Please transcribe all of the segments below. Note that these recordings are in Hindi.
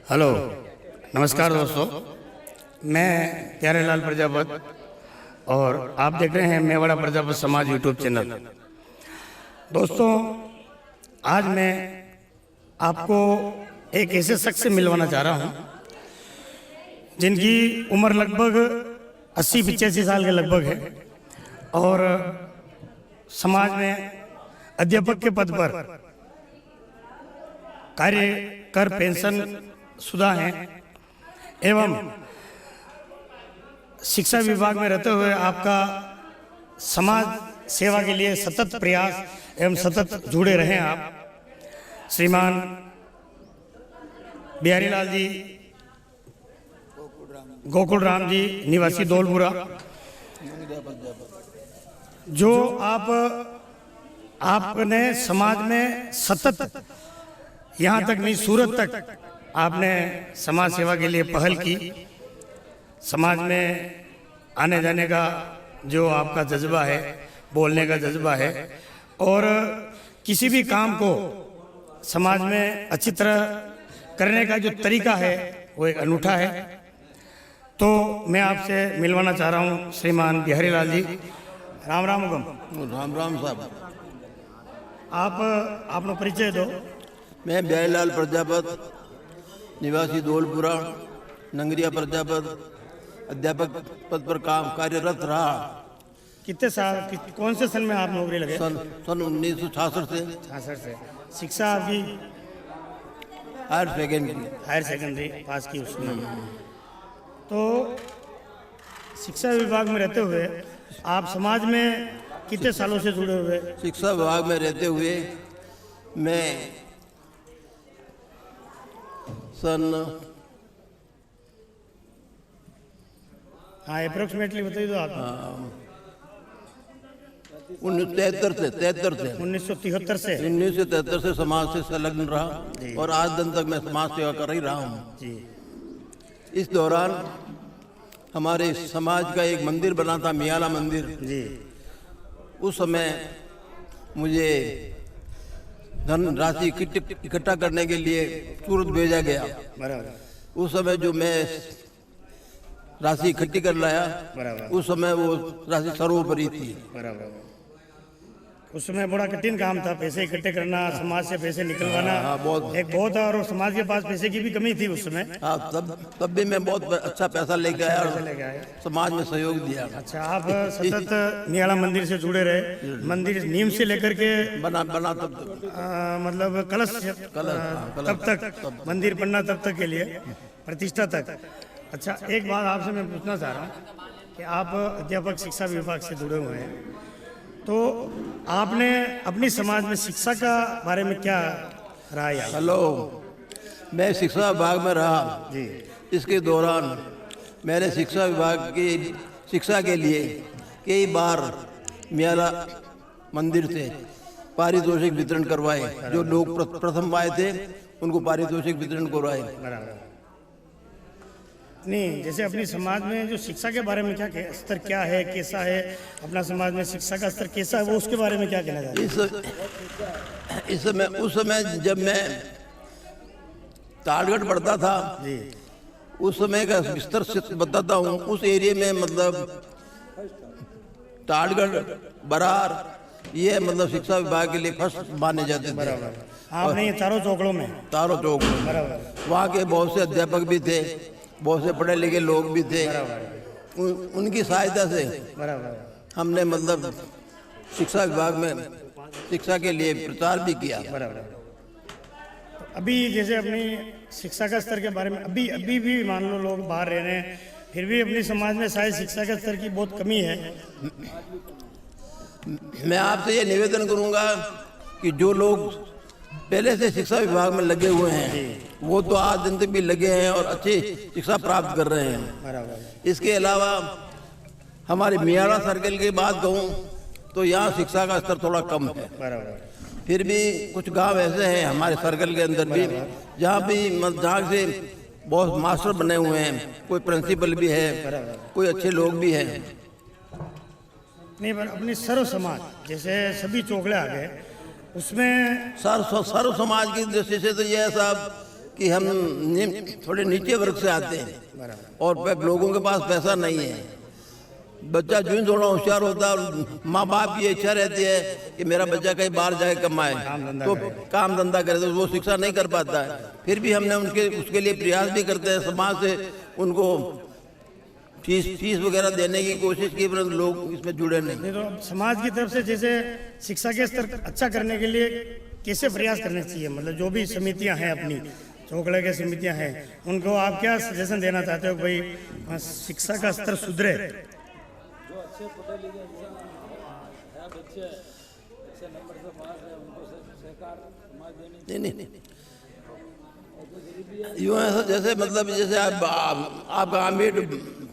हेलो, नमस्कार दोस्तों। मैं प्यारेलाल प्रजापत और आप देख रहे हैं मेवाड़ा प्रजापत समाज यूट्यूब चैनल। दोस्तों, आज मैं आपको एक ऐसे शख्स से मिलवाना चाह रहा हूं जिनकी उम्र लगभग 80-85 साल के लगभग है और समाज में अध्यापक के पद पर कार्य कर पेंशन शुदा हैं एवं शिक्षा विभाग में रहते हुए आपका समाज सेवा के लिए सतत प्रयास एवं सतत जुड़े रहें आप श्रीमान बिहारी लाल जी गोकुल राम जी निवासी दौलपुरा, जो आपने समाज में सतत यहाँ तक नहीं सूरत तक आपने समाज सेवा के लिए पहल की। समाज में आने जाने का जो आपका जज्बा है, बोलने का जज्बा है और किसी भी काम को समाज में अच्छी तरह करने का जो तरीका है वो एक अनूठा है। तो मैं आपसे मिलवाना चाह रहा हूँ श्रीमान बिहारी लाल जी। राम राम हुकम। राम राम साहब। आप अपना परिचय दो। मैं बिहारी लाल प्रजापत निवासी दौलपुरा नंगरिया प्रजापत अध्यापक पद पर कार्यरत रहा। कितने साल कौन से सन में आप नौकरी लगे? सन 1966 से। 66 से। शिक्षा आपकी हायर सेकेंडरी पास की उसमें। तो शिक्षा विभाग में रहते हुए आप समाज में कितने सालों से जुड़े हुए? शिक्षा विभाग में रहते हुए मैं सन अप्रोक्सीमेटली बताइए तो आप। 1973 से समाज से संलग्न रहा और आज दिन तक मैं समाज सेवा कर ही रहा हूँ। इस दौरान हमारे समाज का एक मंदिर बना था, मियाला मंदिर जी। उस समय मुझे धन राशि इकट्ठा करने के लिए सूरत भेजा गया। बराबर। उस समय जो मैं राशि इकट्ठी कर लाया, उस समय वो राशि सर्वोपरि थी। बराबर। उस समय बड़ा कठिन काम था, पैसे इकट्ठे करना, समाज से पैसे निकलवाना। एक बहुत और समाज के पास पैसे की भी कमी थी उस समय। तब भी मैं बहुत अच्छा पैसा लेके आया और समाज में सहयोग दिया। अच्छा, आप सतत मियाला मंदिर से जुड़े रहे। मंदिर नींव से लेकर के बना तब मतलब कलश तब तक मंदिर बनना तब तक के लिए प्रतिष्ठा तक। अच्छा, एक बात आपसे मैं पूछना चाह रहा हूँ कि आप अध्यापक शिक्षा विभाग से जुड़े हुए हैं, तो आपने अपनी समाज में शिक्षा का बारे में क्या राय है? हेलो, मैं शिक्षा विभाग में रहा जी। इसके दौरान मैंने शिक्षा विभाग की शिक्षा के लिए कई बार मियाला मंदिर से पारितोषिक वितरण करवाए। जो लोग प्रथम आए थे उनको पारितोषिक वितरण करवाए। नहीं, जैसे अपनी समाज में जो शिक्षा के बारे में क्या स्तर क्या है, कैसा है अपना समाज में शिक्षा का स्तर कैसा है, वो उसके बारे में क्या कहना चाहते हैं? उस समय जब मैं ताड़गढ़ पढ़ता था जी, उस समय का स्तर बताता हूँ। उस एरिया में मतलब ताड़गढ़ बरार ये मतलब शिक्षा विभाग के लिए फर्स्ट माने जाते थे। आपने चारों चौकड़ों में वहाँ के बहुत से अध्यापक भी थे, बहुत से पढ़े लिखे लोग भी थे। उनकी सहायता से हमने मतलब शिक्षा विभाग में शिक्षा के लिए प्रचार भी किया। अभी जैसे अपनी शिक्षा का स्तर के बारे में अभी भी मान लो लोग बाहर रह रहे हैं, फिर भी अपनी समाज में शायद शिक्षा के स्तर की बहुत कमी है। मैं आपसे ये निवेदन करूंगा कि जो लोग पहले से शिक्षा विभाग में लगे हुए हैं वो तो आज दिन तक भी लगे हैं और अच्छी शिक्षा प्राप्त कर रहे हैं। इसके अलावा हमारे मियाला सर्कल की बात कहूँ तो यहाँ शिक्षा का स्तर थोड़ा कम है। फिर भी कुछ गांव ऐसे हैं हमारे सर्कल के अंदर भी जहाँ से बहुत मास्टर बने हुए हैं, कोई प्रिंसिपल भी है, कोई अच्छे लोग भी हैं। नहीं, पर अपनी सर्व समाज जैसे सभी चौकड़े आ गए उसमें सर्व समाज की दृष्टि से तो यह सब कि हम थोड़े नीचे वर्ग से आते हैं और लोगों के पास पैसा नहीं है। बच्चा जो थोड़ा होशियार होता है और माँ बाप की इच्छा रहती है कि मेरा बच्चा कहीं बाहर जाए कमाए, तो काम धंधा करे, तो वो शिक्षा नहीं कर पाता है। फिर भी हमने उसके लिए प्रयास भी करते हैं, समाज से उनको फीस वगैरह देने की कोशिश की, परंतु लोग इसमें जुड़े नहीं। तो समाज की तरफ से जैसे शिक्षा के स्तर अच्छा करने के लिए कैसे प्रयास करने चाहिए, मतलब जो भी समितियां हैं अपनी चौकड़े की समितियां हैं, उनको आप क्या सजेशन देना चाहते हो भाई शिक्षा का स्तर सुधरे? नहीं, यूँ ऐसा जैसे मतलब जैसे आपका आमेर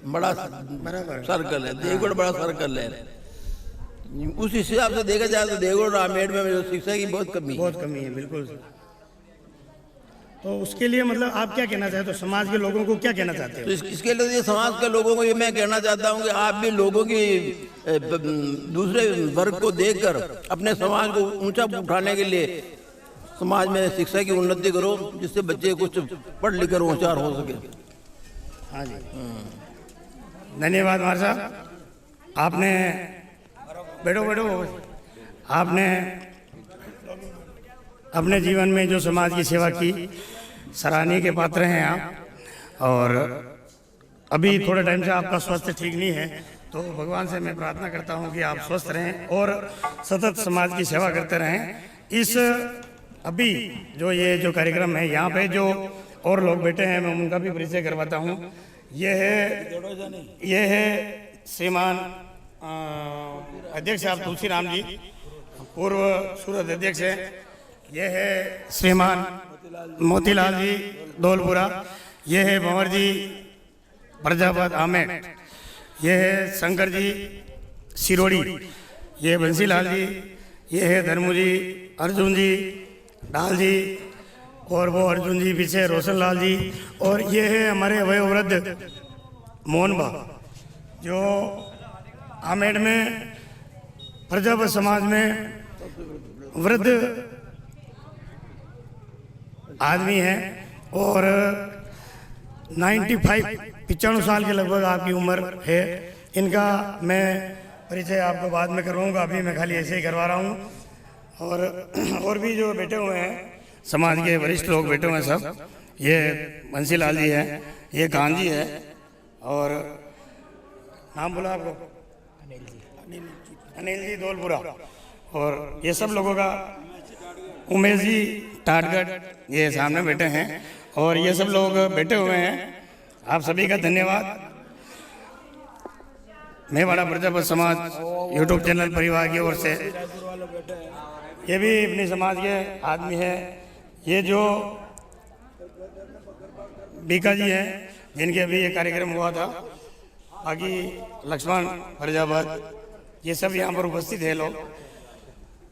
बड़ा सर्कल है, देवगढ़ बड़ा सर्कल है, उस हिसाब से देखा जाए तो देवगढ़ और आमेर में शिक्षा की बहुत कमी है। बिल्कुल। तो उसके लिए मतलब आप क्या कहना चाहते हो, समाज के लोगों को क्या कहना चाहते हो? तो इसके लिए समाज के लोगों को ये मैं कहना चाहता हूँ कि आप भी लोगों की दूसरे वर्ग को देखकर अपने समाज को ऊंचा उठाने के लिए समाज में शिक्षा की उन्नति करो, जिससे बच्चे कुछ पढ़ लिख कर होशियार हो सके। हाँ जी, धन्यवाद मार साहब। आपने बैठो आपने अपने जीवन में जो समाज की सेवा की, सराहनीय के पात्र हैं आप। और अभी थोड़े टाइम से आपका स्वास्थ्य ठीक नहीं है, तो भगवान से मैं प्रार्थना करता हूं कि आप स्वस्थ रहें और सतत समाज की सेवा करते रहें। इस अभी जो कार्यक्रम है, यहाँ पे जो और लोग बैठे हैं, मैं उनका भी परिचय करवाता हूँ। ये है श्रीमान अध्यक्ष आप तुलसीराम जी, पूर्व सूरत अध्यक्ष है। ये है श्रीमान मोतीलाल जी धौलपुरा, ये है भंवर जी प्रजापत आमेट, ये है शंकर जी सिरोड़ी, ये बंसीलाल जी, ये है धर्मू जी, अर्जुन जी डाल जी, और वो अर्जुन जी पीछे रोशन लाल जी, और ये है हमारे वयोवृद्ध मोहनबा, जो आमेट में प्रजापत समाज में वृद्ध आदमी हैं और 95 साल के लगभग आपकी उम्र है। इनका मैं परिचय आपको बाद में करवाऊंगा, अभी मैं खाली ऐसे ही करवा रहा हूँ। और भी जो बैठे हुए हैं समाज के वरिष्ठ लोग बैठे हुए हैं सब, ये बंसीलाल जी हैं, ये कान जी है, और नाम बोला आपको अनिल जी धौलपुरा, और ये सब लोगों का उमेश जी टाटगढ़ ये सामने बैठे हैं, और ये सब लोग बैठे हुए हैं। आप सभी का धन्यवाद। मेवाड़ा प्रजापत समाज यूट्यूब चैनल परिवार की ओर से, ये भी अपने समाज के आदमी हैं। ये जो बीका जी हैं, जिनके अभी ये कार्यक्रम हुआ था, बाकी लक्ष्मण प्रजापत, ये सब यहाँ पर उपस्थित है लोग।